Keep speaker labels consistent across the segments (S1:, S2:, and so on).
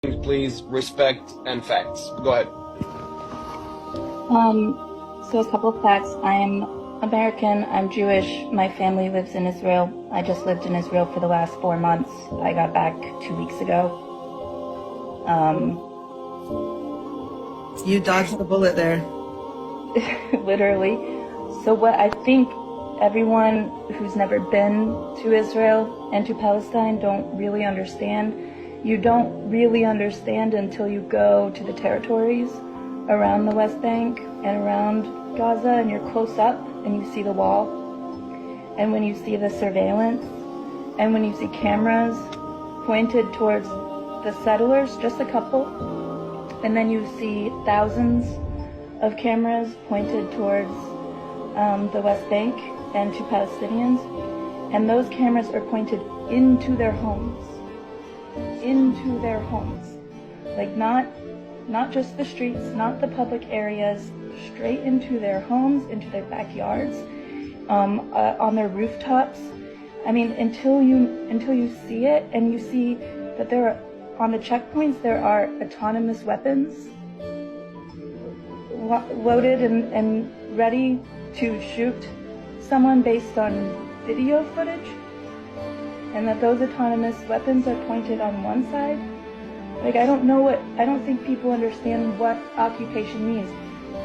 S1: Please, respect and facts. Go ahead.
S2: So a couple of facts. I am American, I'm Jewish, my family lives in Israel. I just lived in Israel for the last 4 months. I got back 2 weeks ago.
S3: You dodged the bullet there.
S2: Literally. So what I think everyone who's never been to Israel and to Palestine don't really understand, you don't really understand until you go to the territories around the West Bank and around Gaza, and you're close up and you see the wall, and when you see the surveillance, and when you see cameras pointed towards the settlers, just a couple, and then you see thousands of cameras pointed towards the West Bank and to Palestinians, and those cameras are pointed into their homes, like not just the streets, not the public areas, straight into their homes, into their backyards, on their rooftops. I mean, until you see it, and you see that there are, on the checkpoints, there are autonomous weapons loaded and ready to shoot someone based on video footage, and that those autonomous weapons are pointed on one side. Like, I don't think people understand what occupation means.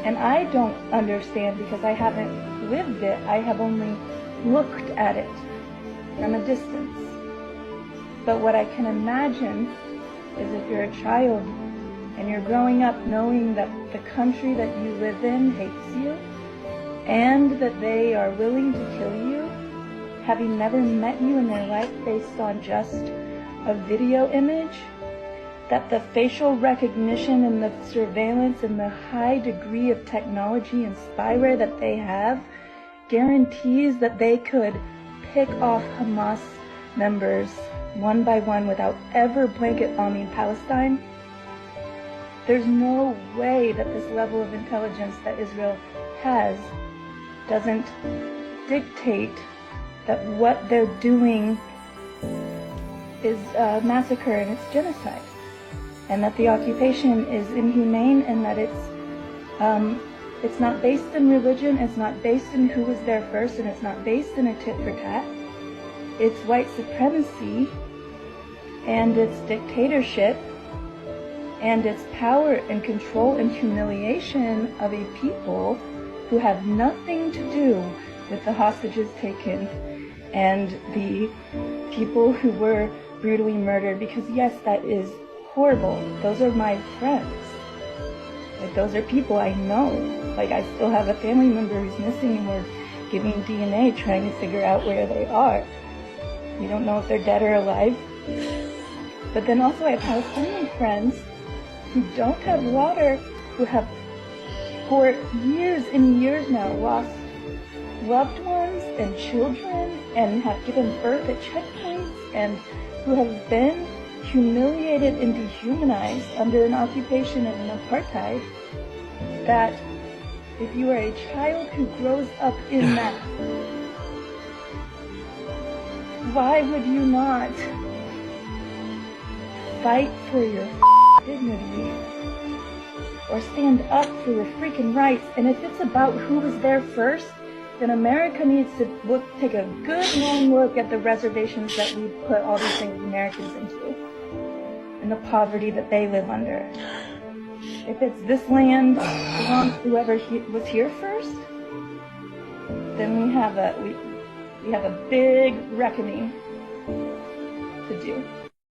S2: And I don't understand because I haven't lived it. I have only looked at it from a distance. But what I can imagine is if you're a child and you're growing up knowing that the country that you live in hates you and that they are willing to kill you, having never met you in their life based on just a video image, that the facial recognition and the surveillance and the high degree of technology and spyware that they have guarantees that they could pick off Hamas members one by one without ever blanket bombing Palestine. There's no way that this level of intelligence that Israel has doesn't dictate that what they're doing is massacre and it's genocide, and that the occupation is inhumane, and that it's not based in religion, it's not based in who was there first, and it's not based in a tit for tat. It's white supremacy, and it's dictatorship, and it's power and control and humiliation of a people who have nothing to do with the hostages taken and the people who were brutally murdered. Because yes, that is horrible. Those are my friends. Like, those are people I know. Like, I still have a family member who's missing, and we're giving DNA trying to figure out where they are. We don't know if they're dead or alive. But then also I have Palestinian friends who don't have water, who have for years and years now lost loved ones and children and have given birth at checkpoints, and who have been humiliated and dehumanized under an occupation and an apartheid, that if you are a child who grows up in that, why would you not fight for your dignity or stand up for your freaking rights? And if it's about who was there first, then America needs to take a good long look at the reservations that we put all these things Americans into, and the poverty that they live under. If it's this land belongs to whoever was here first, then we have a big reckoning to do.